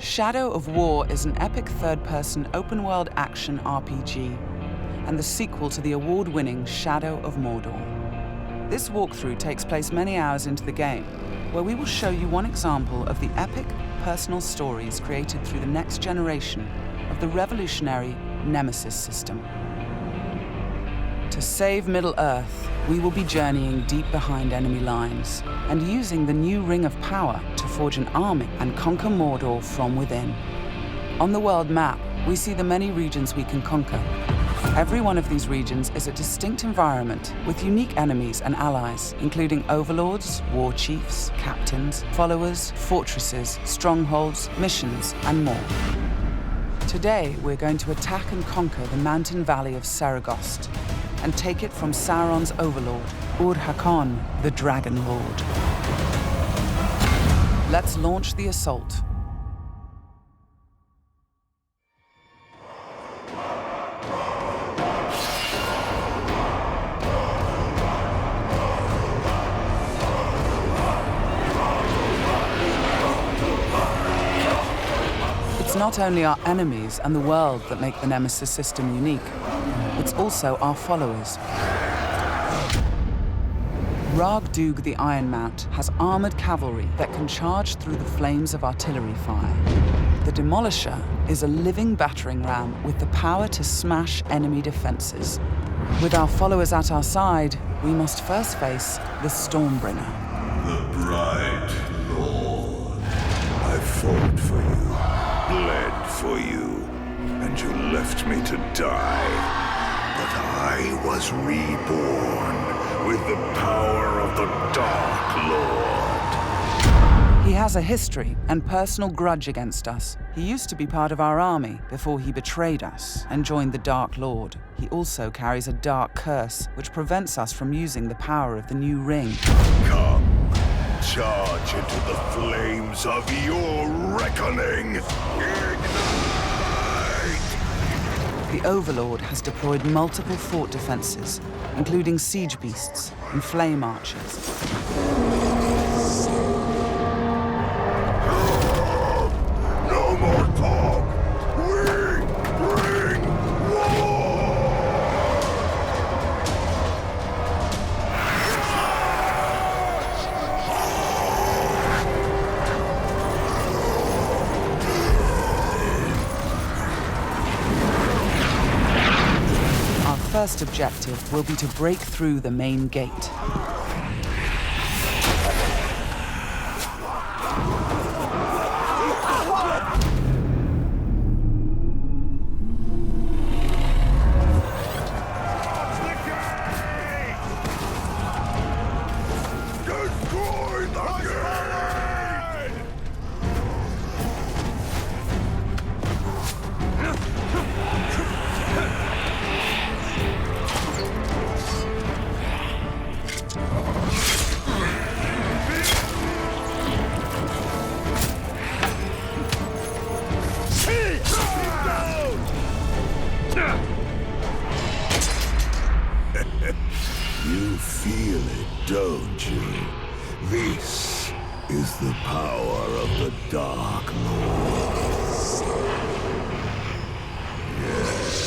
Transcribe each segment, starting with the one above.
Shadow of War is an epic third-person open-world action RPG and the sequel to the award-winning Shadow of Mordor. This walkthrough takes place many hours into the game, where we will show you one example of the epic, personal stories created through the next generation of the revolutionary Nemesis System. To save Middle-earth, we will be journeying deep behind enemy lines and using the new Ring of Power to forge an army and conquer Mordor from within. On the world map, we see the many regions we can conquer. Every one of these regions is a distinct environment with unique enemies and allies, including overlords, war chiefs, captains, followers, fortresses, strongholds, missions, and more. Today, we're going to attack and conquer the mountain valley of Saragost and take it from Sauron's overlord, Ur-Hakon, the Dragon Lord. Let's launch the assault. It's not only our enemies and the world that make the Nemesis System unique. It's also our followers. Ragdug the Iron Mount has armored cavalry that can charge through the flames of artillery fire. The Demolisher is a living battering ram with the power to smash enemy defenses. With our followers at our side, we must first face the Stormbringer. The bright Lord. I fought for you, bled for you, and you left me to die. But I was reborn with the power of the Dark Lord. He has a history and personal grudge against us. He used to be part of our army before he betrayed us and joined the Dark Lord. He also carries a dark curse, which prevents us from using the power of the new ring. Come, charge into the flames of your reckoning. The Overlord has deployed multiple fort defenses, including siege beasts and flame archers. No more talk! We bring war! Our first objective will be to break through the main gate. Destroy the gate! You feel it, don't you? This is the power of the Dark Lord. Yes.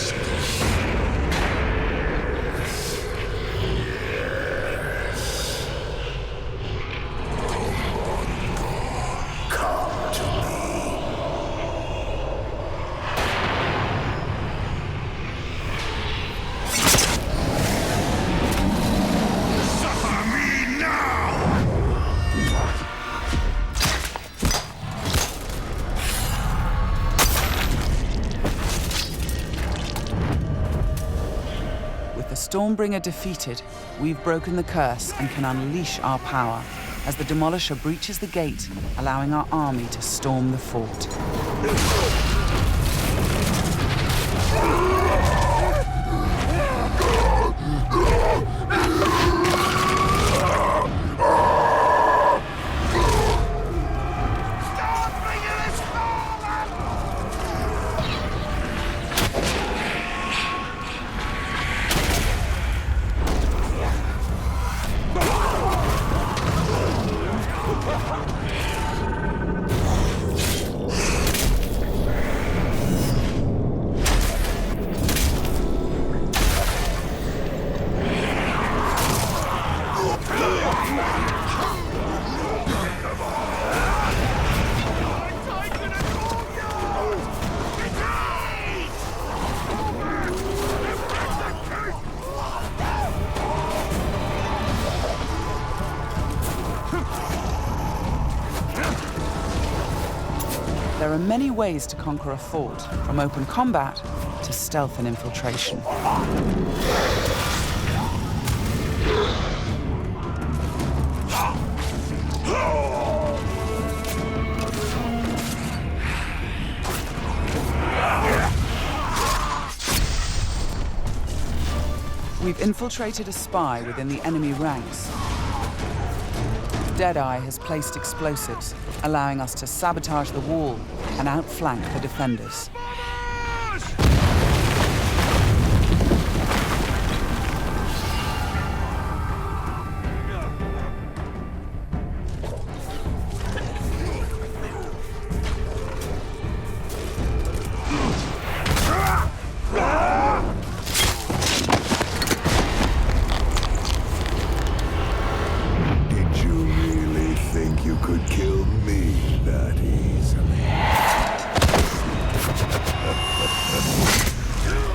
Yes. Come to me. Suffer me now! With the Stormbringer defeated, we've broken the curse and can unleash our power as the Demolisher breaches the gate, allowing our army to storm the fort. are many ways to conquer a fort, from open combat to stealth and infiltration. We've infiltrated a spy within the enemy ranks. Deadeye has placed explosives, allowing us to sabotage the wall and outflank the defenders.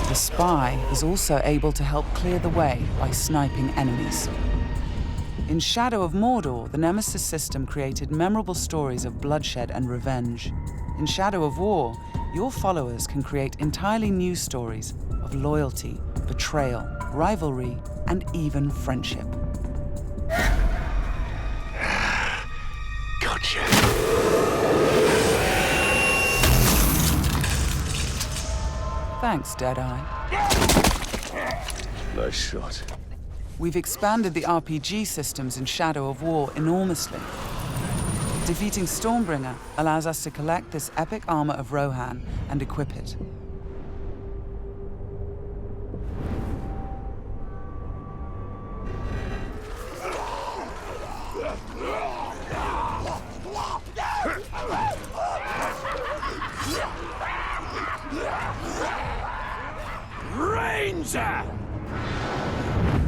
The spy is also able to help clear the way by sniping enemies. In Shadow of Mordor, the Nemesis System created memorable stories of bloodshed and revenge. In Shadow of War, your followers can create entirely new stories of loyalty, betrayal, rivalry, and even friendship. Gotcha. Thanks, Deadeye. Nice shot. We've expanded the RPG systems in Shadow of War enormously. Defeating Stormbringer allows us to collect this epic armor of Rohan and equip it. Ranger!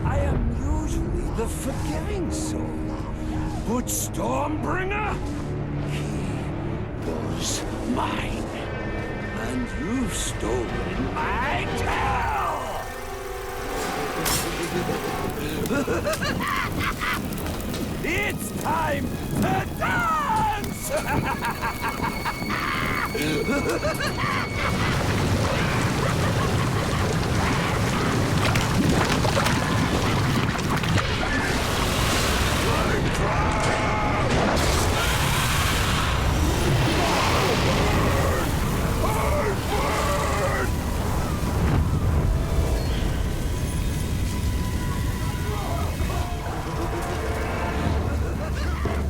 I am usually the forgiving soul, but Stormbringer, he was mine, and you've stolen my tail! It's time to dance!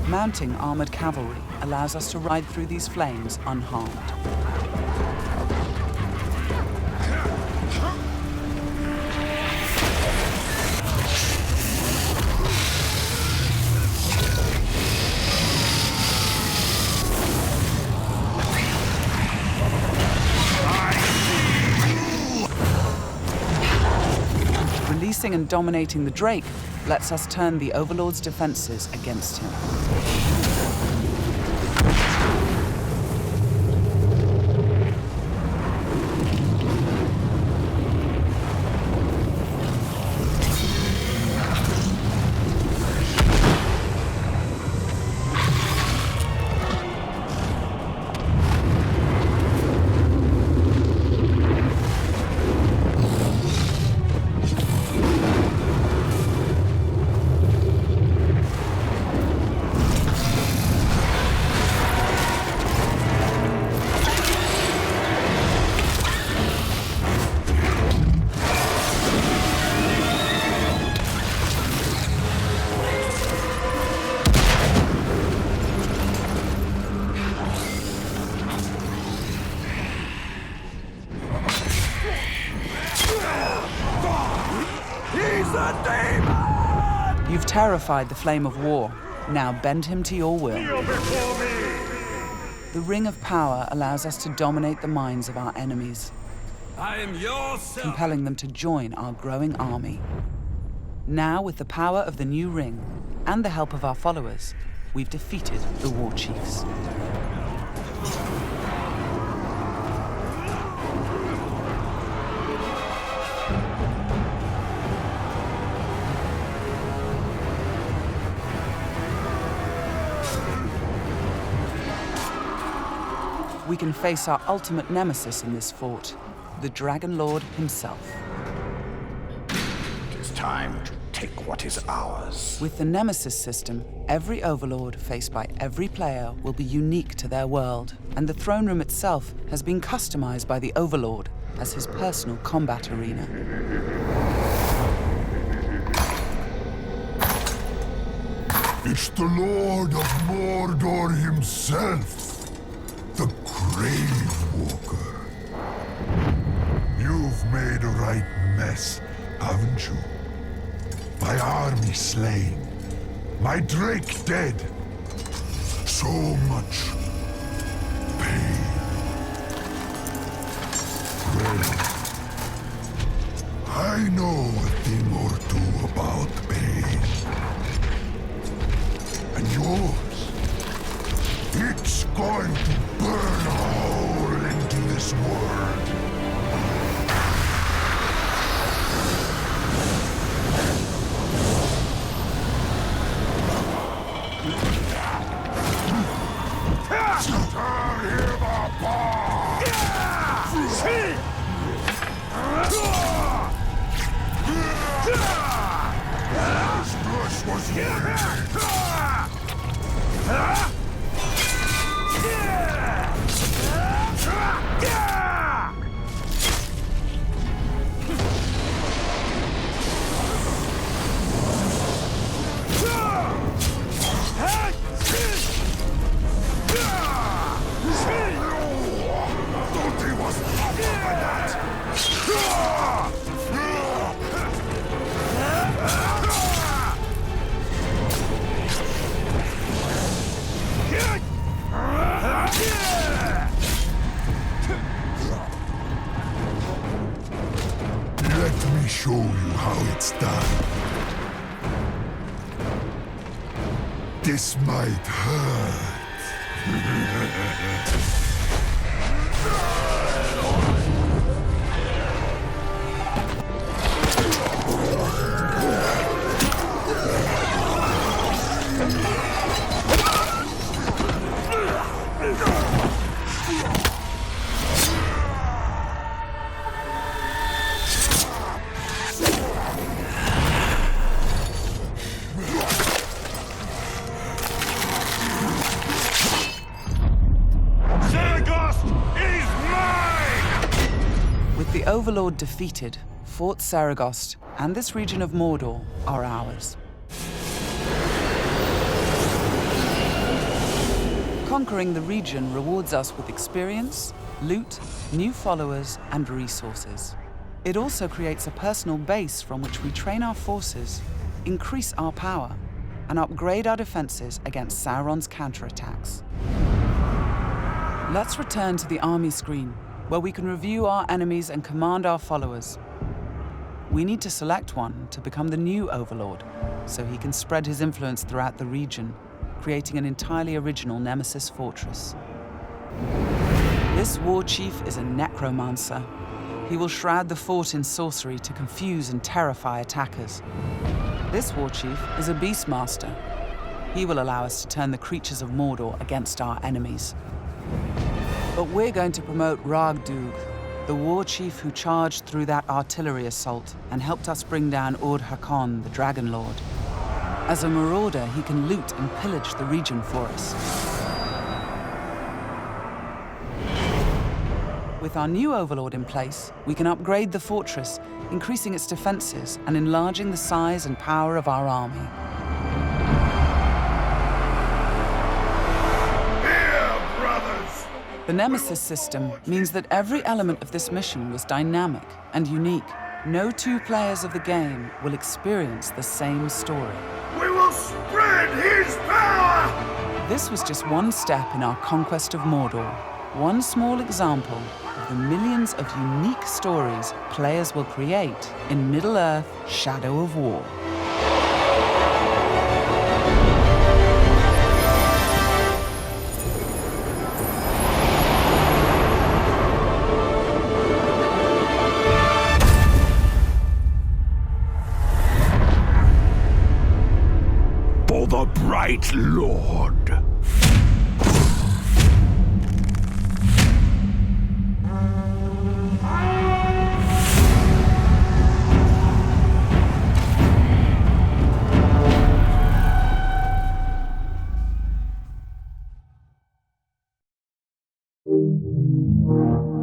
Mounting armored cavalry allows us to ride through these flames unharmed. Releasing and dominating the Drake lets us turn the Overlord's defenses against him. You've terrified the Flame of War. Now bend him to your will. The Ring of Power allows us to dominate the minds of our enemies, I am your son. compelling them to join our growing army. Now, with the power of the new ring and the help of our followers, we've defeated the War Chiefs. we can face our ultimate nemesis in this fort, the Dragon Lord himself. It is time to take what is ours. With the Nemesis System, every Overlord faced by every player will be unique to their world, and the throne room itself has been customized by the Overlord as his personal combat arena. It's the Lord of Mordor himself, the Grave Walker. You've made a right mess, haven't you? My army slain, my Drake dead. So much pain. Well, I know a thing or two about pain. And yours, it's going to burn a hole into this world. Let me show you how it's done. This might hurt. With the Overlord defeated, Fort Saragost and this region of Mordor are ours. Conquering the region rewards us with experience, loot, new followers, and resources. It also creates a personal base from which we train our forces, increase our power, and upgrade our defenses against Sauron's counterattacks. Let's return to the army screen, where we can review our enemies and command our followers. We need to select one to become the new Overlord, so he can spread his influence throughout the region, creating an entirely original Nemesis fortress. This war chief is a necromancer. He will shroud the fort in sorcery to confuse and terrify attackers. This war chief is a beastmaster. He will allow us to turn the creatures of Mordor against our enemies. But we're going to promote Ragdug, the war chief who charged through that artillery assault and helped us bring down Ord-Hakon, the Dragon Lord. As a marauder, he can loot and pillage the region for us. With our new Overlord in place, we can upgrade the fortress, increasing its defenses and enlarging the size and power of our army. The Nemesis System means that every element of this mission was dynamic and unique. No two players of the game will experience the same story. We will spread his power! This was just one step in our conquest of Mordor, one small example of the millions of unique stories players will create in Middle-earth: Shadow of War. The bright Lord. you.